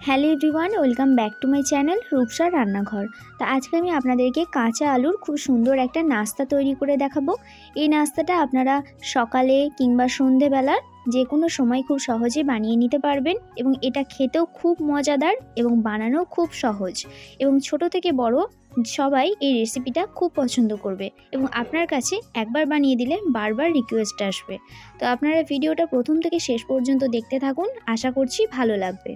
Hello everyone, welcome back to my channel রূপসার রান্নাঘর। তা আজকে আমি আপনাদেরকে কাঁচা আলুর খুব সুন্দর একটা নাস্তা তৈরি করে দেখাবো। এই নাস্তাটা আপনারা সকালে কিংবা সন্ধেবেলার যে কোনো সময় খুব সহজে বানিয়ে নিতে পারবেন এবং এটা খেতেও খুব মজাদার এবং বানানো খুব সহজ এবং ছোট থেকে বড় সবাই এই রেসিপিটা খুব পছন্দ করবে এবং আপনার কাছে একবার বানিয়ে দিলে বারবার রিকোয়েস্ট আসবে। তো আপনারা ভিডিওটা প্রথম থেকে শেষ পর্যন্ত দেখতে থাকুন, আশা করছি ভালো লাগবে।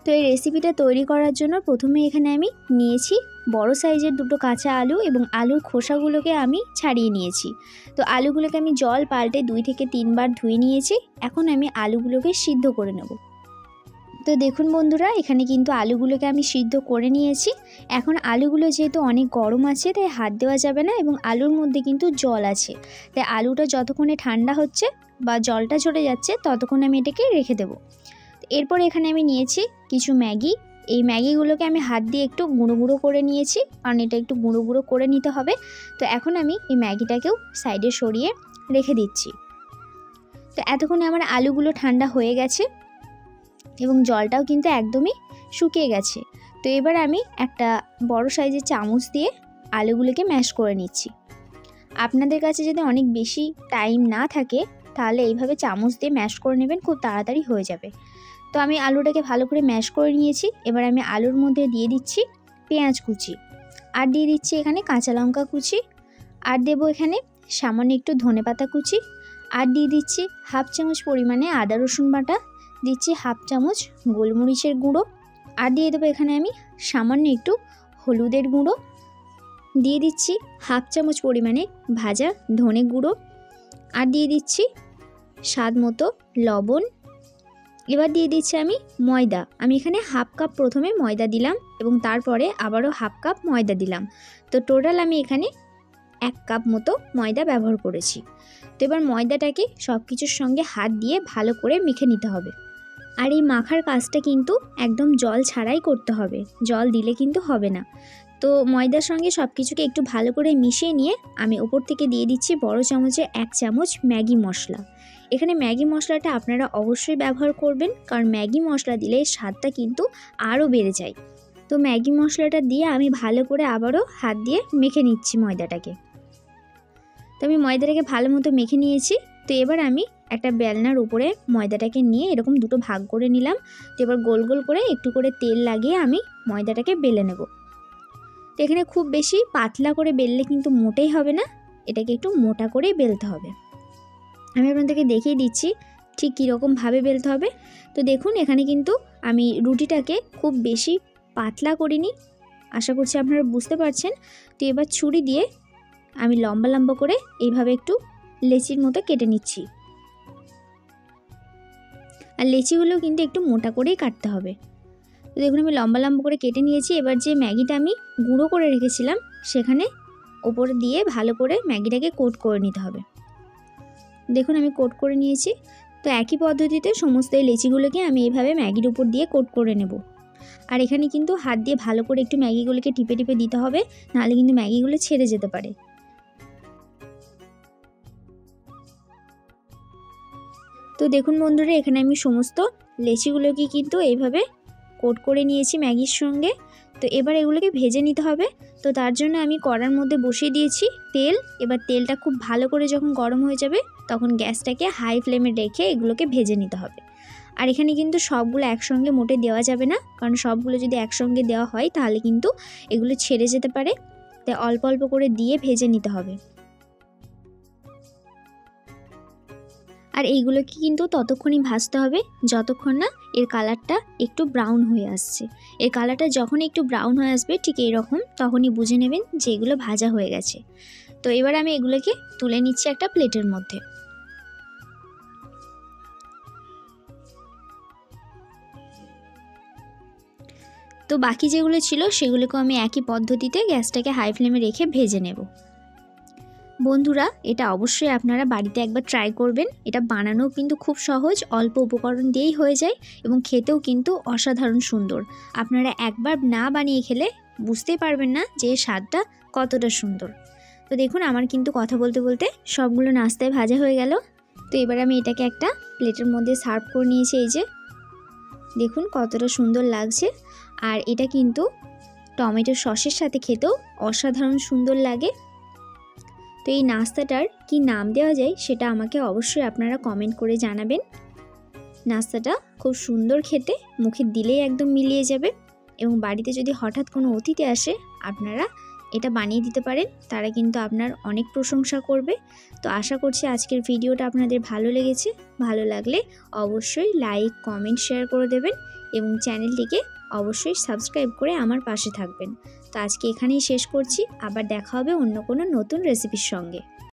তো এই রেসিপিটা তৈরি করার জন্য প্রথমে এখানে আমি নিয়েছি বড় সাইজের দুটো কাঁচা আলু এবং আলুর খোসাগুলোকে আমি ছাড়িয়ে নিয়েছি। তো আলুগুলোকে আমি জল পাল্টে 2 থেকে 3 বার ধুয়ে নিয়েছি। এখন আমি আলুগুলোকে সিদ্ধ করে নেব। তো দেখুন বন্ধুরা, এখানে কিন্তু আলুগুলোকে আমি সিদ্ধ করে নিয়েছি। এখন আলুগুলো যেহেতু অনেক গরম আছে তাই হাত দেওয়া যাবে না এবং আলুর মধ্যে কিন্তু জল আছে, তাই আলুটা যতক্ষণে ঠান্ডা হচ্ছে বা জলটা ঝরে যাচ্ছে ততক্ষণ আমি এটাকে রেখে দেবো। এরপর এখানে আমি নিয়েছি কিছু ম্যাগি। এই ম্যাগিগুলোকে আমি হাত দিয়ে একটু গুঁড়ো গুঁড়ো করে নিয়েছি, কারণ এটা একটু গুঁড়ো গুঁড়ো করে নিতে হবে। তো এখন আমি এই ম্যাগিটাকেও সাইডে সরিয়ে রেখে দিচ্ছি। তো এতক্ষণে আমার আলুগুলো ঠান্ডা হয়ে গেছে এবং জলটাও কিন্তু একদমই শুকিয়ে গেছে। তো এবার আমি একটা বড় সাইজের চামচ দিয়ে আলুগুলোকে ম্যাশ করে নিচ্ছি। আপনাদের কাছে যদি অনেক বেশি টাইম না থাকে তাহলে এইভাবে চামচ দিয়ে ম্যাশ করে নেবেন, খুব তাড়াতাড়ি হয়ে যাবে। তো আমি আলুটাকে ভালো করে ম্যাশ করে নিয়েছি। এবার আমি আলুর মধ্যে দিয়ে দিচ্ছি পেঁয়াজ কুচি, আর দিয়ে দিচ্ছি এখানে কাঁচা লঙ্কা কুচি, আর দেবো এখানে সামান্য একটু ধনেপাতা কুচি, আর দিয়ে দিচ্ছি হাফ চামচ পরিমাণে আদা রসুন বাটা, দিচ্ছি হাফ চামচ গোলমরিচের গুঁড়ো, আর দিয়ে দেবো এখানে আমি সামান্য একটু হলুদের গুঁড়ো, দিয়ে দিচ্ছি হাফ চামচ পরিমাণে ভাজা ধনে গুঁড়ো, আর দিয়ে দিচ্ছি স্বাদ মতো লবণ। এবার দিয়ে দিচ্ছি আমি ময়দা। আমি এখানে হাফ কাপ প্রথমে ময়দা দিলাম এবং তারপরে আবারও হাফ কাপ ময়দা দিলাম। তো টোটাল আমি এখানে 1 কাপ মতো ময়দা ব্যবহার করেছি। তো এবার ময়দাটাকে সব কিছুর সঙ্গে হাত দিয়ে ভালো করে মেখে নিতে হবে। আর এই মাখার কাজটা কিন্তু একদম জল ছাড়াই করতে হবে, জল দিলে কিন্তু হবে না। তো ময়দার সঙ্গে সব কিছুকে একটু ভালো করে মিশিয়ে নিয়ে আমি ওপর থেকে দিয়ে দিচ্ছি বড় চামচে 1 চামচ ম্যাগি মশলা। এখানে ম্যাগি মশলাটা আপনারা অবশ্যই ব্যবহার করবেন, কারণ ম্যাগি মশলা দিলে স্বাদটা কিন্তু আরও বেড়ে যায়। তো ম্যাগি মশলাটা দিয়ে আমি ভালো করে আবারও হাত দিয়ে মেখে নিচ্ছি ময়দাটাকে। তো আমি ময়দাটাকে ভালো মতো মেখে নিয়েছি। তো এবার আমি একটা বেলনার উপরে ময়দাটাকে নিয়ে এরকম দুটো ভাগ করে নিলাম। তো এবার গোল গোল করে একটু করে তেল লাগিয়ে আমি ময়দাটাকে বেলে নেব। তো এখানে খুব বেশি পাতলা করে বেললে কিন্তু মোটেই হবে না, এটাকে একটু মোটা করেই বেলতে হবে। আমি আপনাদেরকে দেখিয়ে দিচ্ছি ঠিক কীরকমভাবে বেলতে হবে। তো দেখুন এখানে কিন্তু আমি রুটিটাকে খুব বেশি পাতলা করিনি, আশা করছি আপনারা বুঝতে পারছেন। তো এবার ছুরি দিয়ে আমি লম্বা লম্বা করে এইভাবে একটু লেচির মতো কেটে নিচ্ছি। আর লেচিগুলো কিন্তু একটু মোটা করেই কাটতে হবে। তো দেখুন আমি লম্বা লম্বা করে কেটে নিয়েছি। এবার যে ম্যাগিটা আমি গুঁড়ো করে রেখেছিলাম সেখানে ওপরে দিয়ে ভালো করে ম্যাগিটাকে কোট করে নিতে হবে। দেখুন আমি কোট করে নিয়েছি। তো একই পদ্ধতিতে সমস্ত এই লেচিগুলোকে আমি এইভাবে ম্যাগির উপর দিয়ে কোট করে নেব। আর এখানে কিন্তু হাত দিয়ে ভালো করে একটু ম্যাগিগুলোকে টিপে টিপে দিতে হবে, নাহলে কিন্তু ম্যাগিগুলো ছেড়ে যেতে পারে। তো দেখুন বন্ধুরা, এখানে আমি সমস্ত লেচিগুলোকে কিন্তু এইভাবে কোট করে নিয়েছি ম্যাগির সঙ্গে। তো এবার এগুলোকে ভেজে নিতে হবে। তো তার জন্য আমি কড়ার মধ্যে বসিয়ে দিয়েছি তেল। এবার তেলটা খুব ভালো করে যখন গরম হয়ে যাবে তখন গ্যাসটাকে হাই ফ্লেমে রেখে এগুলোকে ভেজে নিতে হবে। আর এখানে কিন্তু সবগুলো একসঙ্গে মোটে দেওয়া যাবে না, কারণ সবগুলো যদি একসঙ্গে দেওয়া হয় তাহলে কিন্তু এগুলো ছেড়ে যেতে পারে। তাই অল্প অল্প করে দিয়ে ভেজে নিতে হবে। আর এইগুলোকে কিন্তু ততক্ষণই ভাজতে হবে যতক্ষণ না এর কালারটা একটু ব্রাউন হয়ে আসছে। এর কালারটা যখন একটু ব্রাউন হয়ে আসবে ঠিক এইরকম, তখনই বুঝে নেবেন যে এগুলো ভাজা হয়ে গেছে। তো এবার আমি এগুলোকে তুলে নিচ্ছি একটা প্লেটের মধ্যে। তো বাকি যেগুলো ছিল সেগুলোকেও আমি একই পদ্ধতিতে গ্যাসটাকে হাই ফ্লেমে রেখে ভেজে নেব। বন্ধুরা, এটা অবশ্যই আপনারা বাড়িতে একবার ট্রাই করবেন। এটা বানানোও কিন্তু খুব সহজ, অল্প উপকরণ দিয়েই হয়ে যায় এবং খেতেও কিন্তু অসাধারণ সুন্দর। আপনারা একবার না বানিয়ে খেলে বুঝতেই পারবেন না যে স্বাদটা কতটা সুন্দর। তো দেখুন আমার কিন্তু কথা বলতে বলতে সবগুলো নাস্তায় ভাজা হয়ে গেল। তো এবার আমি এটাকে একটা প্লেটের মধ্যে সার্ভ করে নিয়েছি। এই যে দেখুন কতটা সুন্দর লাগছে। আর এটা কিন্তু টমেটো সসের সাথে খেতেও অসাধারণ সুন্দর লাগে। তো এই নাস্তাটার কি নাম দেওয়া যায় সেটা আমাকে অবশ্যই আপনারা কমেন্ট করে জানাবেন। নাস্তাটা খুব সুন্দর খেতে, মুখে দিলেই একদম মিলিয়ে যাবে। এবং বাড়িতে যদি হঠাৎ কোনো অতিথি আসে আপনারা এটা বানিয়ে দিতে পারেন, তারা কিন্তু আপনার অনেক প্রশংসা করবে। তো আশা করছি আজকের ভিডিওটা আপনাদের ভালো লেগেছে। ভালো লাগলে অবশ্যই লাইক, কমেন্ট, শেয়ার করে দেবেন এবং চ্যানেলটিকে অবশ্যই সাবস্ক্রাইব করে আমার পাশে থাকবেন। তো আজকে এখানেই শেষ করছি, আবার দেখা হবে অন্য কোনো নতুন রেসিপির সঙ্গে।